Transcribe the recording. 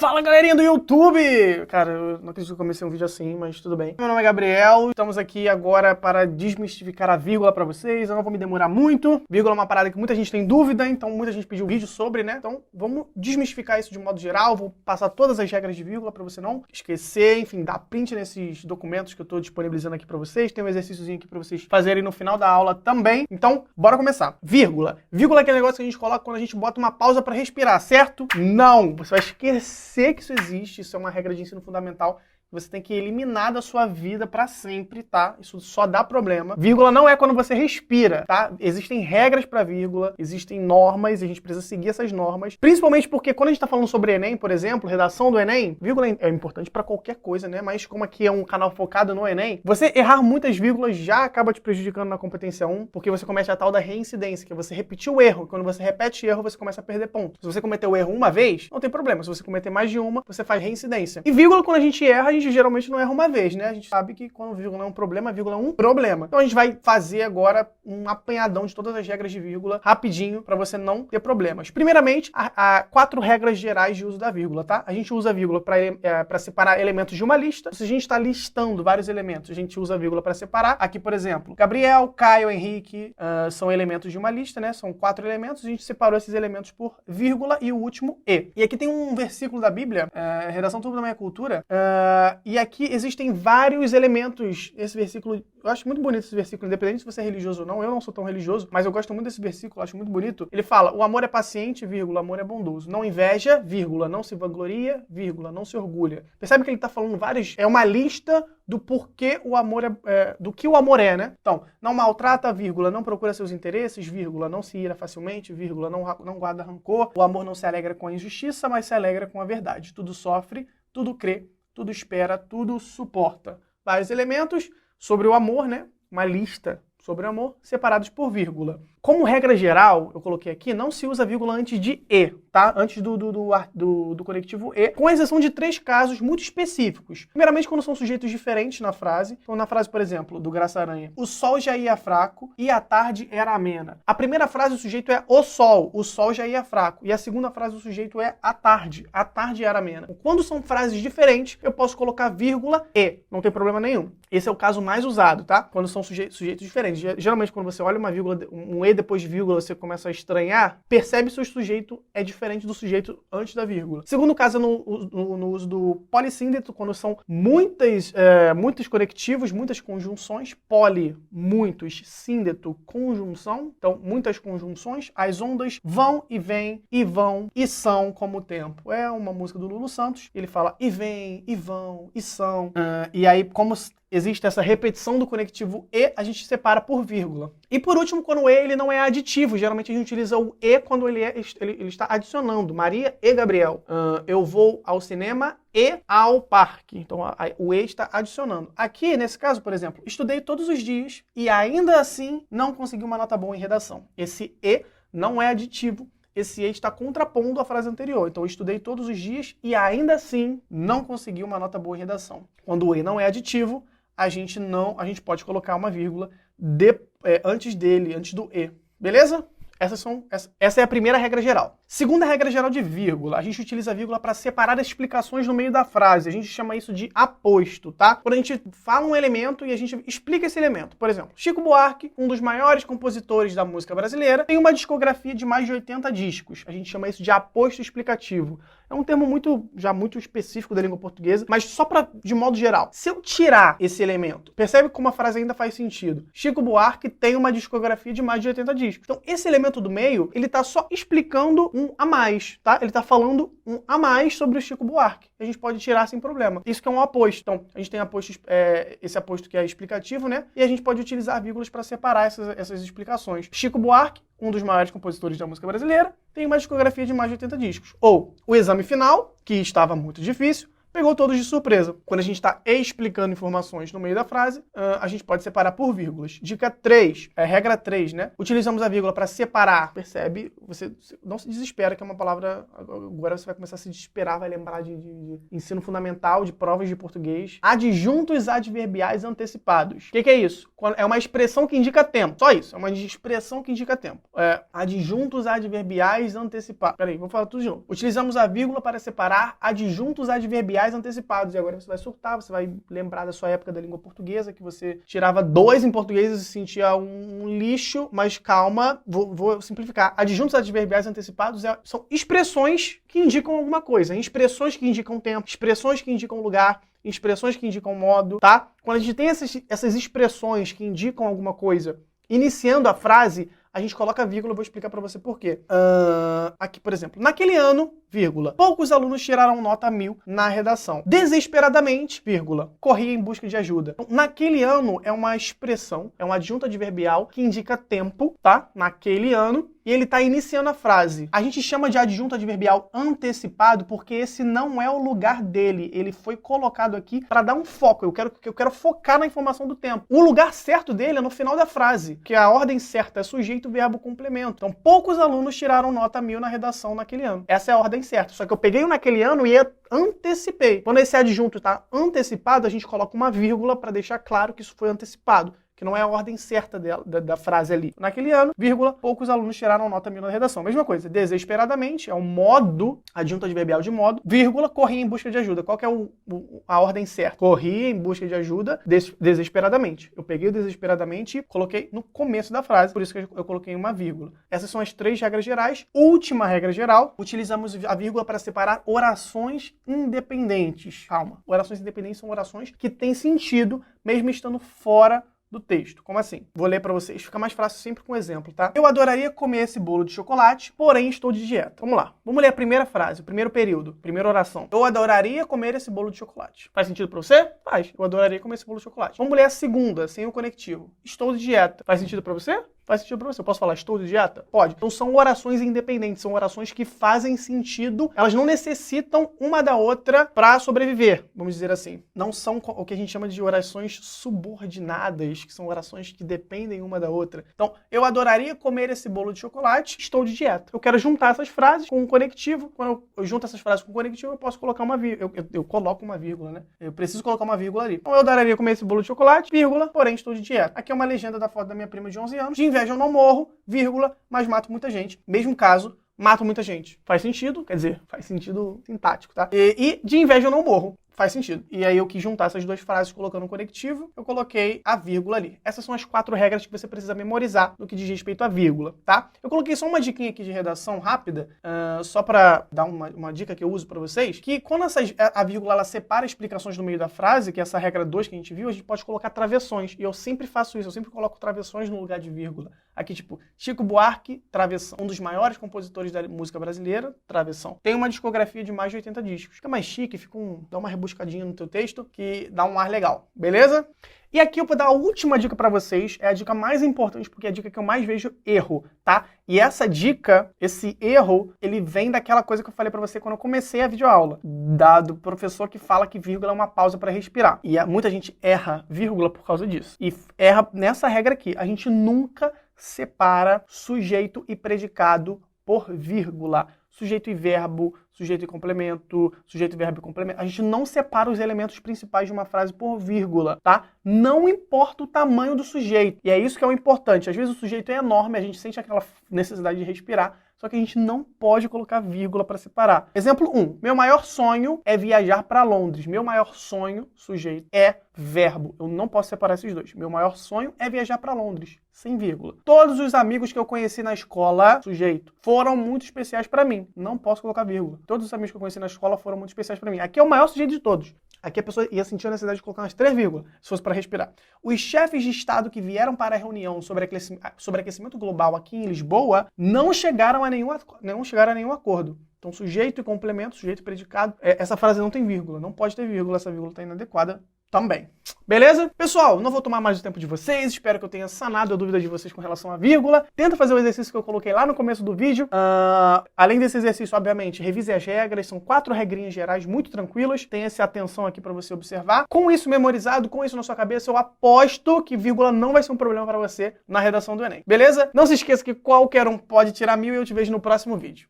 Fala, galerinha do YouTube! Cara, eu não acredito que eu comecei um vídeo assim, mas tudo bem. Meu nome é Gabriel, estamos aqui agora para desmistificar a vírgula para vocês. Eu não vou me demorar muito. Vírgula é uma parada que muita gente tem dúvida, então muita gente pediu vídeo sobre, né? Então vamos desmistificar isso de um modo geral. Vou passar todas as regras de vírgula para você não esquecer, enfim, dar print nesses documentos que eu tô disponibilizando aqui para vocês. Tem um exercíciozinho aqui para vocês fazerem no final da aula também. Então, bora começar. Vírgula. Vírgula é aquele negócio que a gente coloca quando a gente bota uma pausa para respirar, certo? Não! Você vai esquecer que isso existe, isso é uma regra de ensino fundamental. Você tem que eliminar da sua vida pra sempre, tá? Isso só dá problema. Vírgula não é quando você respira, tá? Existem regras pra vírgula, existem normas, e a gente precisa seguir essas normas. Principalmente porque quando a gente tá falando sobre Enem, por exemplo, redação do Enem, vírgula é importante pra qualquer coisa, né? Mas como aqui é um canal focado no Enem, você errar muitas vírgulas já acaba te prejudicando na competência 1, porque você comete a tal da reincidência, que é você repetir o erro. Quando você repete erro, você começa a perder ponto. Se você cometer o erro uma vez, não tem problema. Se você cometer mais de uma, você faz reincidência. E vírgula, quando a gente erra, a gente geralmente não erra uma vez, né? A gente sabe que quando vírgula é um problema, vírgula é um problema. Então a gente vai fazer agora um apanhadão de todas as regras de vírgula, rapidinho, para você não ter problemas. Primeiramente, há 4 regras gerais de uso da vírgula, tá? A gente usa a vírgula para separar elementos de uma lista. Se a gente está listando vários elementos, a gente usa a vírgula para separar. Aqui, por exemplo, Gabriel, Caio, Henrique, são elementos de uma lista, né? São 4 elementos. A gente separou esses elementos por vírgula e o último E. E aqui tem um versículo da Bíblia, Redação Tudo da Minha Cultura, e aqui existem vários elementos. Esse versículo, eu acho muito bonito esse versículo, independente se você é religioso ou não. Eu não sou tão religioso, mas eu gosto muito desse versículo, acho muito bonito. Ele fala: o amor é paciente, vírgula, o amor é bondoso. Não inveja, vírgula, não se vangloria, vírgula, não se orgulha. Percebe que ele está falando vários... É uma lista do porquê o amor do que o amor é, né? Então, não maltrata, vírgula, não procura seus interesses, vírgula, não se ira facilmente, vírgula, não guarda rancor. O amor não se alegra com a injustiça, mas se alegra com a verdade. Tudo sofre, tudo crê, tudo espera, tudo suporta. Vários elementos sobre o amor, né? Uma lista sobre o amor, separados por vírgula. Como regra geral, eu coloquei aqui, não se usa vírgula antes de E, tá? Antes do conectivo E, com exceção de 3 casos muito específicos. Primeiramente, quando são sujeitos diferentes na frase. Então, na frase, por exemplo, do Graça Aranha, o sol já ia fraco e a tarde era amena. A primeira frase, o sujeito é o sol já ia fraco. E a segunda frase, o sujeito é a tarde era amena. Quando são frases diferentes, eu posso colocar vírgula E, não tem problema nenhum. Esse é o caso mais usado, tá? Quando são sujeitos diferentes. Geralmente, quando você olha uma vírgula, um E depois de vírgula, você começa a estranhar, percebe se o sujeito é diferente do sujeito antes da vírgula. Segundo caso, no uso do polissíndeto, quando são muitos conectivos, muitas conjunções, poli, muitos, síndeto, conjunção, então muitas conjunções, as ondas vão e vêm, e vão, e são como o tempo. É uma música do Lulu Santos, ele fala e vem, e vão, e são, e aí como existe essa repetição do conectivo E, a gente separa por vírgula. E por último, quando o E ele não é aditivo, geralmente a gente utiliza o E quando ele está adicionando. Maria e Gabriel. Eu vou ao cinema e ao parque. Então o E está adicionando. Aqui, nesse caso, por exemplo, estudei todos os dias e ainda assim não consegui uma nota boa em redação. Esse E não é aditivo. Esse E está contrapondo a frase anterior. Então, eu estudei todos os dias e ainda assim não consegui uma nota boa em redação. Quando o E não é aditivo, a gente pode colocar uma vírgula antes dele, antes do E. Beleza? Essa é a primeira regra geral. Segunda regra geral de vírgula. A gente utiliza a vírgula para separar as explicações no meio da frase. A gente chama isso de aposto, tá? Quando a gente fala um elemento e a gente explica esse elemento. Por exemplo, Chico Buarque, um dos maiores compositores da música brasileira, tem uma discografia de mais de 80 discos. A gente chama isso de aposto explicativo. É um termo muito específico da língua portuguesa, mas só de modo geral. Se eu tirar esse elemento, percebe como a frase ainda faz sentido. Chico Buarque tem uma discografia de mais de 80 discos. Então, esse elemento do meio, ele tá só explicando um a mais, tá? Ele tá falando um a mais sobre o Chico Buarque. A gente pode tirar sem problema. Isso que é um aposto. Então, a gente tem esse aposto que é explicativo, né? E a gente pode utilizar vírgulas para separar essas explicações. Chico Buarque, um dos maiores compositores da música brasileira, tem uma discografia de mais de 80 discos. Ou o exame final, que estava muito difícil, Pegou todos de surpresa. Quando a gente está explicando informações no meio da frase, a gente pode separar por vírgulas. Dica 3, regra 3, né? Utilizamos a vírgula para separar. Percebe? Você não se desespera, que é uma palavra... Agora você vai começar a se desesperar, vai lembrar de ensino fundamental, de provas de português. Adjuntos adverbiais antecipados. O que é isso? É uma expressão que indica tempo. Só isso. É uma expressão que indica tempo. Adjuntos adverbiais antecipados. Peraí, vou falar tudo de novo. Utilizamos a vírgula para separar adjuntos adverbiais antecipados. E agora você vai surtar, você vai lembrar da sua época da língua portuguesa, que você tirava 2 em português e se sentia um lixo, mas calma, vou simplificar. Adjuntos adverbiais antecipados são expressões que indicam alguma coisa, expressões que indicam tempo, expressões que indicam lugar, expressões que indicam modo, tá? Quando a gente tem essas expressões que indicam alguma coisa, iniciando a frase, a gente coloca vírgula, eu vou explicar para você por quê. Aqui, por exemplo, naquele ano, vírgula, poucos alunos tiraram nota 1000 na redação. Desesperadamente, vírgula, corria em busca de ajuda. Então, naquele ano é uma expressão, é um adjunto adverbial que indica tempo, tá? Naquele ano. E ele está iniciando a frase. A gente chama de adjunto adverbial antecipado porque esse não é o lugar dele. Ele foi colocado aqui para dar um foco. Eu quero focar na informação do tempo. O lugar certo dele é no final da frase, que a ordem certa é sujeito, verbo, complemento. Então, poucos alunos tiraram nota 1000 na redação naquele ano. Essa é a ordem certa. Só que eu peguei o naquele ano e antecipei. Quando esse adjunto está antecipado, a gente coloca uma vírgula para deixar claro que isso foi antecipado, que não é a ordem certa da frase ali. Naquele ano, vírgula, poucos alunos tiraram nota 1000 na redação. Mesma coisa, desesperadamente, é o modo, adjunto adverbial de modo, vírgula, corri em busca de ajuda. Qual que é a ordem certa? Corri em busca de ajuda desesperadamente. Eu peguei o desesperadamente e coloquei no começo da frase, por isso que eu coloquei uma vírgula. Essas são as 3 regras gerais. Última regra geral, utilizamos a vírgula para separar orações independentes. Calma, orações independentes são orações que têm sentido, mesmo estando fora do texto. Como assim? Vou ler para vocês, fica mais fácil sempre com exemplo, tá? Eu adoraria comer esse bolo de chocolate, porém estou de dieta. Vamos lá. Vamos ler a primeira frase, o primeiro período, primeira oração. Eu adoraria comer esse bolo de chocolate. Faz sentido para você? Faz. Eu adoraria comer esse bolo de chocolate. Vamos ler a segunda, sem o conectivo. Estou de dieta. Faz sentido para você? Faz sentido para você. Eu posso falar estou de dieta? Pode. Então são orações independentes, são orações que fazem sentido, elas não necessitam uma da outra para sobreviver, vamos dizer assim. Não são o que a gente chama de orações subordinadas, que são orações que dependem uma da outra. Então, eu adoraria comer esse bolo de chocolate, estou de dieta. Eu quero juntar essas frases com um conectivo. Quando eu junto essas frases com um conectivo, eu posso colocar uma vírgula. Eu coloco uma vírgula, né? Eu preciso colocar uma vírgula ali. Então, eu adoraria comer esse bolo de chocolate, vírgula, porém estou de dieta. Aqui é uma legenda da foto da minha prima de 11 anos. De inveja eu não morro, vírgula, mas mato muita gente. Mesmo caso, mato muita gente. Faz sentido? Quer dizer, faz sentido sintático, tá? E de inveja eu não morro. Faz sentido. E aí eu quis juntar essas 2 frases colocando um conectivo, eu coloquei a vírgula ali. Essas são as 4 regras que você precisa memorizar no que diz respeito à vírgula, tá? Eu coloquei só uma diquinha aqui de redação rápida, só para dar uma dica que eu uso para vocês, que quando a vírgula ela separa explicações no meio da frase, que é essa regra 2 que a gente viu, a gente pode colocar travessões. E eu sempre faço isso, eu sempre coloco travessões no lugar de vírgula. Aqui, tipo, Chico Buarque, travessão. Um dos maiores compositores da música brasileira, travessão. Tem uma discografia de mais de 80 discos. Fica mais chique, dá uma rebuscadinha no teu texto, que dá um ar legal. Beleza? E aqui eu vou dar a última dica para vocês, é a dica mais importante, porque é a dica que eu mais vejo erro, tá? E essa dica, esse erro, ele vem daquela coisa que eu falei para você quando eu comecei a videoaula, do professor que fala que vírgula é uma pausa para respirar. E muita gente erra vírgula por causa disso. E erra nessa regra aqui, a gente nunca separa sujeito e predicado por vírgula. Sujeito e verbo, sujeito e complemento, sujeito e verbo e complemento. A gente não separa os elementos principais de uma frase por vírgula, tá? Não importa o tamanho do sujeito. E é isso que é o importante. Às vezes o sujeito é enorme, a gente sente aquela necessidade de respirar, só que a gente não pode colocar vírgula para separar. Exemplo 1. Meu maior sonho é viajar para Londres. Meu maior sonho, sujeito, é verbo. Eu não posso separar esses dois. Meu maior sonho é viajar para Londres. Sem vírgula. Todos os amigos que eu conheci na escola, sujeito, foram muito especiais para mim. Não posso colocar vírgula. Todos os amigos que eu conheci na escola foram muito especiais para mim. Aqui é o maior sujeito de todos. Aqui a pessoa ia sentir a necessidade de colocar umas 3 vírgulas, se fosse para respirar. Os chefes de Estado que vieram para a reunião sobre aquecimento global aqui em Lisboa não chegaram a nenhum acordo. Então, sujeito e complemento, sujeito e predicado. Essa frase não tem vírgula, não pode ter vírgula, essa vírgula está inadequada. também. Beleza? Pessoal, não vou tomar mais o tempo de vocês, espero que eu tenha sanado a dúvida de vocês com relação à vírgula. Tenta fazer o exercício que eu coloquei lá no começo do vídeo. Além desse exercício, obviamente, revise as regras, são 4 regrinhas gerais muito tranquilas. Tenha essa atenção aqui para você observar. Com isso memorizado, com isso na sua cabeça, eu aposto que vírgula não vai ser um problema para você na redação do Enem. Beleza? Não se esqueça que qualquer um pode tirar 1000 e eu te vejo no próximo vídeo.